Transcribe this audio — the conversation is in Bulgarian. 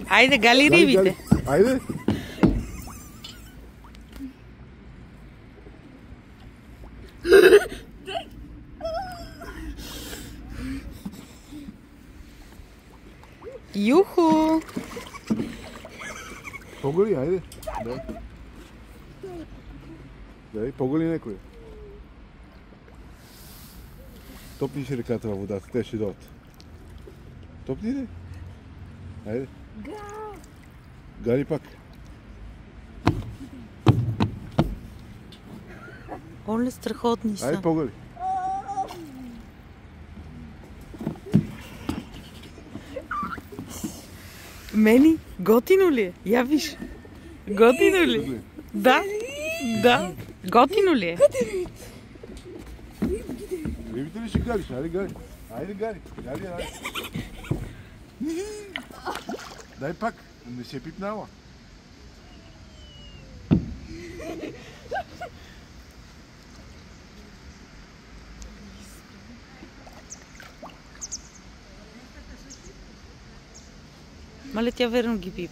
Ajde, Gali, ribite. Ajde. Juhu! Pogoli, ajde. Daj. Daj, pogoli некој. Топни си ръката във водата, те ще дойдат. Топни ли? Айде. Гали пак. Оле, страхотни са. Айде, погали. Мени, готино ли е? Я виж. Готино ли е? Да, да. Готино ли е? Рибите ли ще галиш? Айде, гали. Айде, гали. Гали, айде. Дай пак. Не се пипнала. Мале, тя верно ги пипа.